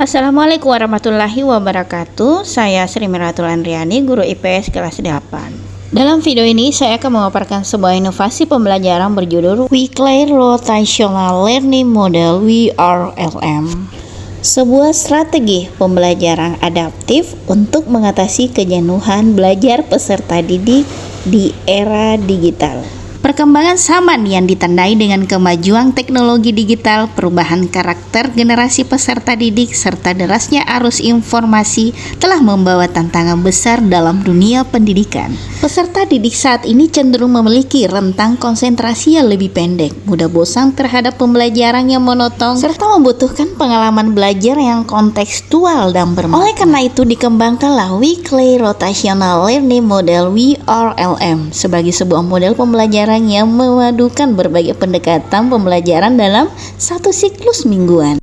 Assalamualaikum warahmatullahi wabarakatuh. Saya Sri Miratul Andriani, guru IPS kelas 8. Dalam video ini saya akan memaparkan sebuah inovasi pembelajaran berjudul Weekly Rotational Learning Model (WRLM). Sebuah strategi pembelajaran adaptif untuk mengatasi kejenuhan belajar peserta didik di era digital. Perkembangan zaman yang ditandai dengan kemajuan teknologi digital, perubahan karakter generasi peserta didik, serta derasnya arus informasi telah membawa tantangan besar dalam dunia pendidikan. Peserta didik saat ini cenderung memiliki rentang konsentrasi yang lebih pendek, mudah bosan terhadap pembelajaran yang monoton, serta membutuhkan pengalaman belajar yang kontekstual dan bermakna. Oleh karena itu dikembangkanlah Weekly Rotational Learning Model (WRLM) sebagai sebuah model pembelajaran yang memadukan berbagai pendekatan pembelajaran dalam satu siklus mingguan.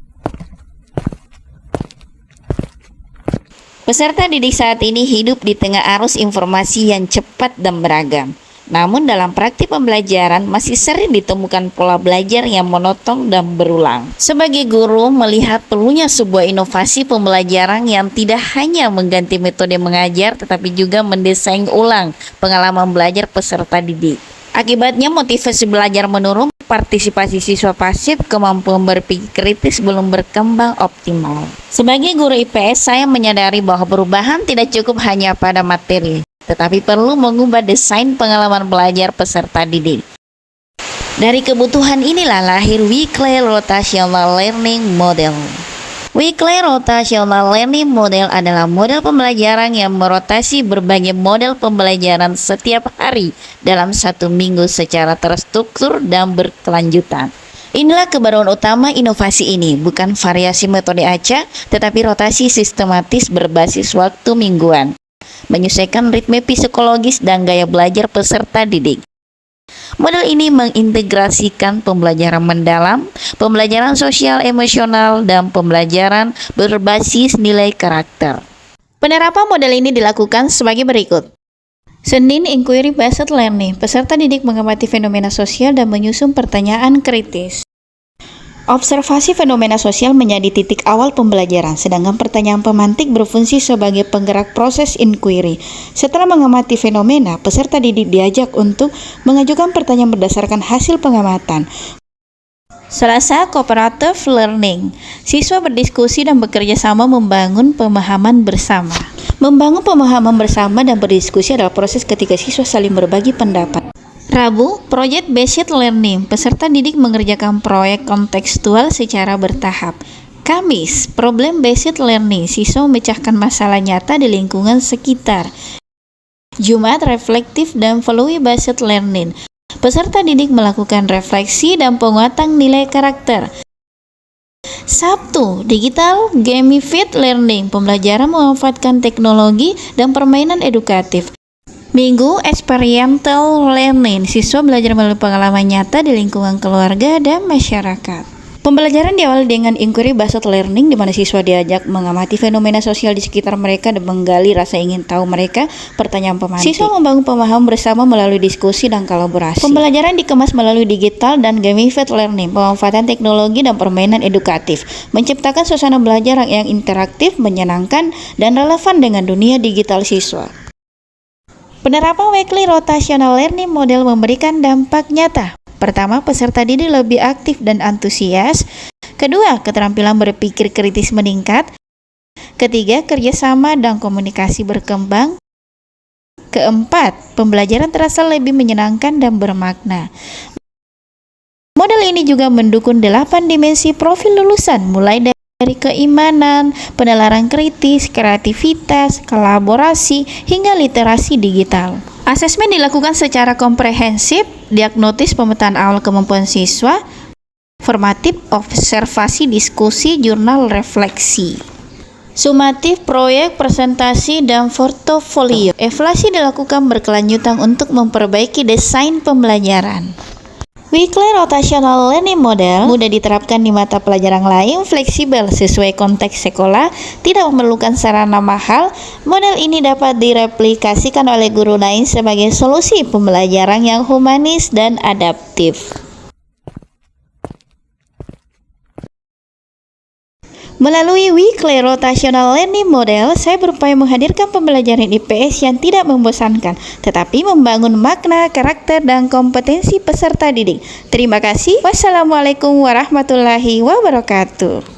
Peserta didik saat ini hidup di tengah arus informasi yang cepat dan beragam. Namun dalam praktik pembelajaran masih sering ditemukan pola belajar yang monoton dan berulang. Sebagai guru melihat perlunya sebuah inovasi pembelajaran yang tidak hanya mengganti metode mengajar tetapi juga mendesain ulang pengalaman belajar peserta didik. Akibatnya motivasi belajar menurun, partisipasi siswa pasif, kemampuan berpikir kritis belum berkembang optimal. Sebagai guru IPS, saya menyadari bahwa perubahan tidak cukup hanya pada materi, tetapi perlu mengubah desain pengalaman belajar peserta didik. Dari kebutuhan inilah lahir Weekly Rotational Learning Model. Weekly Rotational Learning Model adalah model pembelajaran yang merotasi berbagai model pembelajaran setiap hari dalam satu minggu secara terstruktur dan berkelanjutan. Inilah kebaruan utama inovasi ini, bukan variasi metode acak, tetapi rotasi sistematis berbasis waktu mingguan, menyesuaikan ritme psikologis dan gaya belajar peserta didik. Model ini mengintegrasikan pembelajaran mendalam, pembelajaran sosial emosional, dan pembelajaran berbasis nilai karakter. Penerapan model ini dilakukan sebagai berikut. Senin, Inquiry Based Learning. Peserta didik mengamati fenomena sosial dan menyusun pertanyaan kritis. Observasi fenomena sosial menjadi titik awal pembelajaran, sedangkan pertanyaan pemantik berfungsi sebagai penggerak proses inquiry. Setelah mengamati fenomena, peserta didik diajak untuk mengajukan pertanyaan berdasarkan hasil pengamatan. Selasa, Cooperative Learning. Siswa berdiskusi dan bekerja sama membangun pemahaman bersama. Membangun pemahaman bersama dan berdiskusi adalah proses ketika siswa saling berbagi pendapat. Rabu, Project Based Learning. Peserta didik mengerjakan proyek kontekstual secara bertahap. Kamis, Problem Based Learning. Siswa memecahkan masalah nyata di lingkungan sekitar. Jumat, Reflective dan Value Based Learning. Peserta didik melakukan refleksi dan penguatan nilai karakter. Sabtu, Digital Gamified Learning. Pembelajaran memanfaatkan teknologi dan permainan edukatif. Minggu, Experiential Learning. Siswa belajar melalui pengalaman nyata di lingkungan keluarga dan masyarakat. Pembelajaran diawali dengan Inquiry Based Learning, di mana siswa diajak mengamati fenomena sosial di sekitar mereka dan menggali rasa ingin tahu mereka. Pertanyaan pemantik. Siswa membangun pemahaman bersama melalui diskusi dan kolaborasi. Pembelajaran dikemas melalui digital dan gamified learning, pemanfaatan teknologi dan permainan edukatif, menciptakan suasana belajar yang interaktif, menyenangkan, dan relevan dengan dunia digital siswa. Penerapan Weekly Rotational Learning Model memberikan dampak nyata. Pertama, peserta didik lebih aktif dan antusias. Kedua, keterampilan berpikir kritis meningkat. Ketiga, kerjasama dan komunikasi berkembang. Keempat, pembelajaran terasa lebih menyenangkan dan bermakna. Model ini juga mendukung 8 dimensi profil lulusan, mulai dari keimanan, penalaran kritis, kreativitas, kolaborasi, hingga literasi digital. Asesmen dilakukan secara komprehensif, diagnosis pemetaan awal kemampuan siswa, formatif, observasi, diskusi, jurnal, refleksi. Sumatif, proyek, presentasi, dan portofolio. Evaluasi dilakukan berkelanjutan untuk memperbaiki desain pembelajaran. Weekly Rotational Learning Model mudah diterapkan di mata pelajaran lain, fleksibel sesuai konteks sekolah, tidak memerlukan sarana mahal. Model ini dapat direplikasikan oleh guru lain sebagai solusi pembelajaran yang humanis dan adaptif. Melalui Weekly Rotational Learning Model, saya berupaya menghadirkan pembelajaran IPS yang tidak membosankan, tetapi membangun makna, karakter, dan kompetensi peserta didik. Terima kasih. Wassalamualaikum warahmatullahi wabarakatuh.